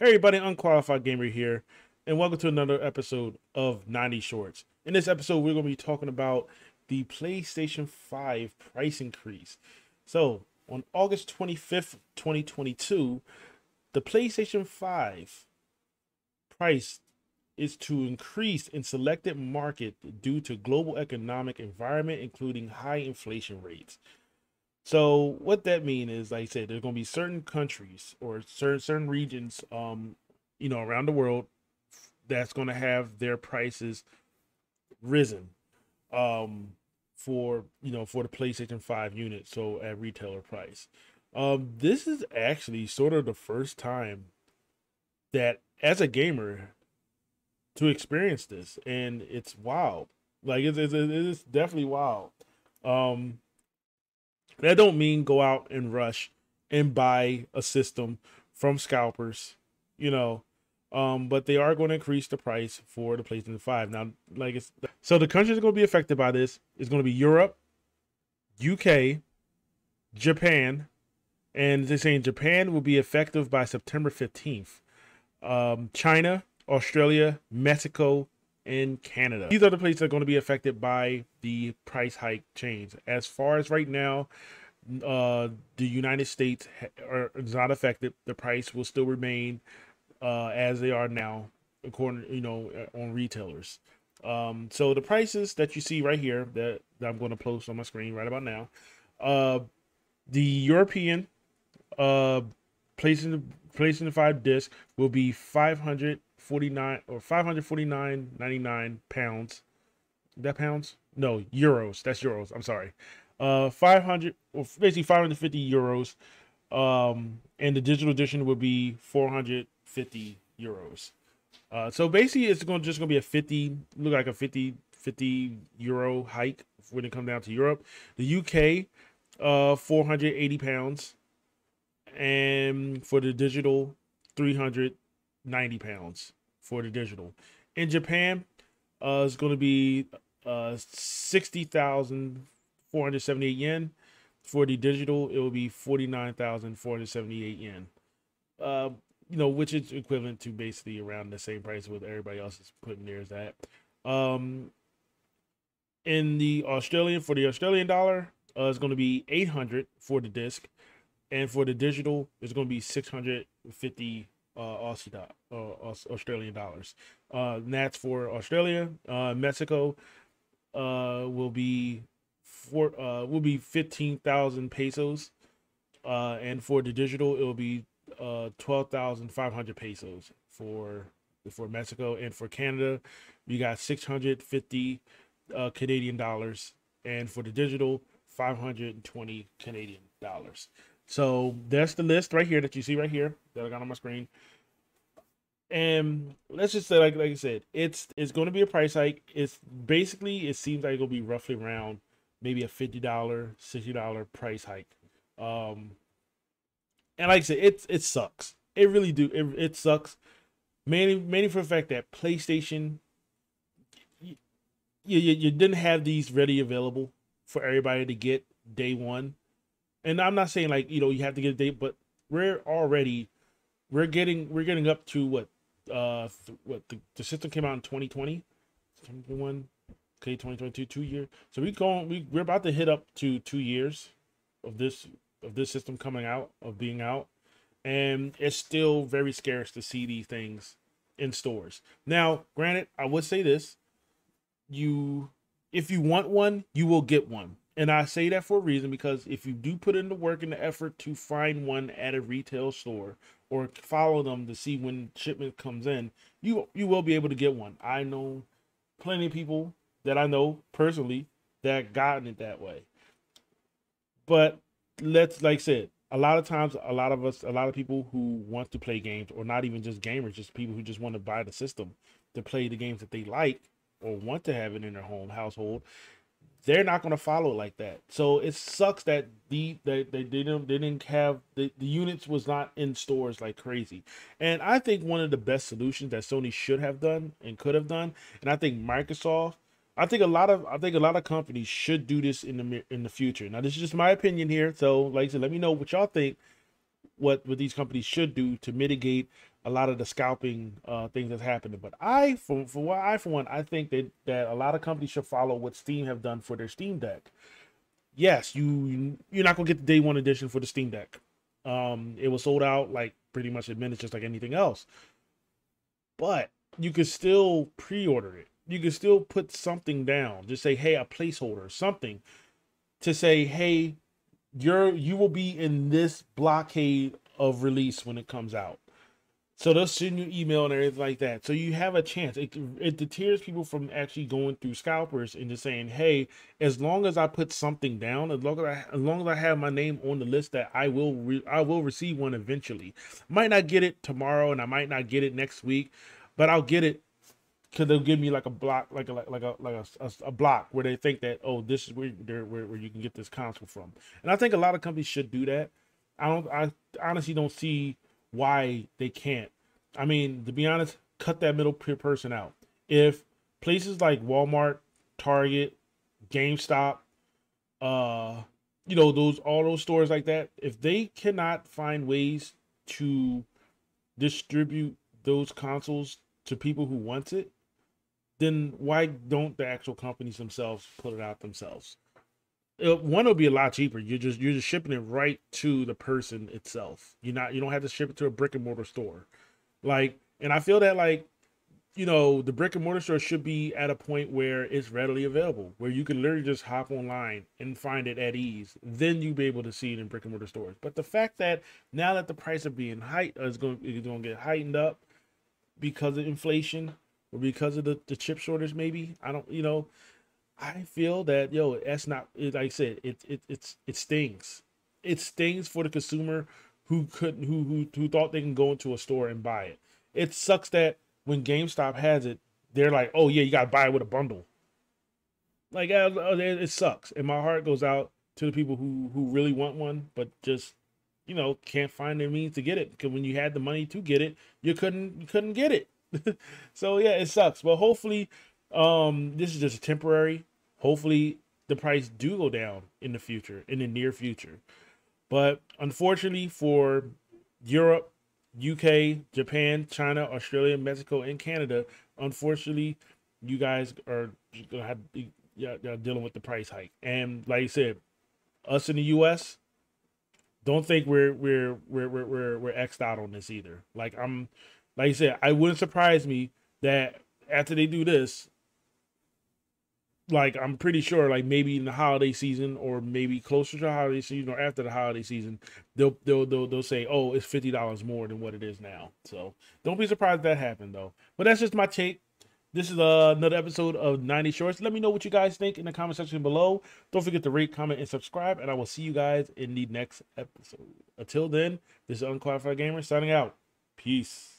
Hey everybody, Unqualified Gamer here, and welcome to another episode of Nani Shorts. In this episode, we're going to be talking about the PlayStation 5 price increase. So, on August 25th, 2022, the PlayStation 5 price is to increase in selected market due to global economic environment, including high inflation rates. So what that means is, like I said, there's going to be certain countries or certain regions, around the world that's going to have their prices risen, for the PlayStation 5 unit, so at retailer price. This is actually sort of the first time that, as a gamer, to experience this, and it's wild. Like it's definitely wild. Um, That don't mean go out and rush and buy a system from scalpers, you know. But they are going to increase the price for the PlayStation 5. Now, so the countries that are going to be affected by this is going to be Europe, UK, Japan, and they're saying Japan will be effective by September 15th. China, Australia, Mexico, and Canada. These are the places that are going to be affected by the price hike change. As far as right now, the United States is not affected. The price will still remain as they are now, according on retailers. So the prices that you see right here that I'm going to post on my screen right about now, the European PlayStation 5 disc will be 549 or 549.99 pounds. Is that pounds? No, euros. That's euros. I'm sorry. 500 or basically 550 euros. And the digital edition will be 450 euros. So basically it's just gonna be a 50 euro hike when it comes down to Europe. The UK, 480 pounds, and for the digital, 390 pounds for the digital. In Japan, it's going to be 60,478 yen. For the digital, it will be 49,478 yen. Which is equivalent to basically around the same price what everybody else is putting theirs at. In the Australian dollar, it's going to be 800 for the disc, and for the digital, it's going to be 650 Australian dollars. And that's for Australia. Mexico will be 15,000 pesos, and for the digital, it will be 12,500 pesos for Mexico, and for Canada, we got 650 Canadian dollars, and for the digital, 520 Canadian dollars. So that's the list right here that you see right here that I got on my screen. And let's just say, like I said, it's going to be a price hike. It's basically, it seems like it'll be roughly around maybe a $50, $60 price hike. And like I said, it sucks. It really do. It sucks. Mainly for the fact that PlayStation, you didn't have these ready available for everybody to get day one. And I'm not saying like you have to get a date, but we're getting up to what the system came out in 2020, 2021, okay, 2022, 2 years. So we're about to hit up to 2 years of this system coming out, of being out, and it's still very scarce to see these things in stores. Now, granted, I would say this: if you want one, you will get one. And I say that for a reason, because if you do put in the work and the effort to find one at a retail store or follow them to see when shipment comes in, you will be able to get one. I know plenty of people that I know personally that gotten it that way. But like I said, a lot of times, a lot of people who want to play games, or not even just gamers, just people who just want to buy the system to play the games that they like or want to have it in their household, they're not going to follow it like that. So it sucks that they didn't have the units was not in stores like crazy. And I think one of the best solutions that Sony should have done and could have done, and I think Microsoft, I think a lot of companies should do this in the future. Now this is just my opinion here. So like I said, let me know what y'all think what these companies should do to mitigate a lot of the scalping things that's happening. But for one, I think that a lot of companies should follow what Steam have done for their Steam Deck. Yes, you're not gonna get the day one edition for the Steam Deck. It was sold out like pretty much in minutes, just like anything else. But you could still pre-order it. You could still put something down. Just say, hey, a placeholder, something to say, hey, you will be in this blockade of release when it comes out. So they'll send you email and everything like that. So you have a chance. It deters people from actually going through scalpers and just saying, hey, as long as I put something down, as long as I have my name on the list, that I will receive one eventually. Might not get it tomorrow, and I might not get it next week, but I'll get it because they'll give me like a block, like a block where they think that, oh, this is where you can get this console from. And I think a lot of companies should do that. I honestly don't see why they can't. I mean, to be honest, cut that middle person out. If places like Walmart, Target, GameStop, all those stores like that, if they cannot find ways to distribute those consoles to people who want it, then why don't the actual companies themselves put it out themselves? One will be a lot cheaper. You're just shipping it right to the person itself. You don't have to ship it to a brick and mortar store. Like, and I feel that, like, the brick and mortar store should be at a point where it's readily available, where you can literally just hop online and find it at ease. Then you'll be able to see it in brick and mortar stores. But the fact that now that the price of being is going to get heightened up because of inflation or because of the chip shortage, maybe, I feel that, that's not, like I said, it stings. It stings for the consumer who thought they can go into a store and buy it. It sucks that when GameStop has it, they're like, oh yeah, you gotta buy it with a bundle. Like, it sucks, and my heart goes out to the people who really want one, but just can't find their means to get it, because when you had the money to get it, you couldn't get it. So yeah, it sucks. But hopefully, this is just temporary. Hopefully, the price do go down in the near future. But unfortunately for Europe, UK, Japan, China, Australia, Mexico, and Canada, unfortunately, you guys are gonna have dealing with the price hike. And like I said, us in the US, don't think we're xed out on this either. Like I said, I wouldn't surprise me that after they do this, like, I'm pretty sure, like, maybe in the holiday season, or maybe closer to the holiday season, or after the holiday season, they'll say, oh, it's $50 more than what it is now. So don't be surprised if that happened, though. But that's just my take. This is another episode of 90 Shorts. Let me know what you guys think in the comment section below. Don't forget to rate, comment, and subscribe, and I will see you guys in the next episode. Until then, this is Unqualified Gamer signing out. Peace.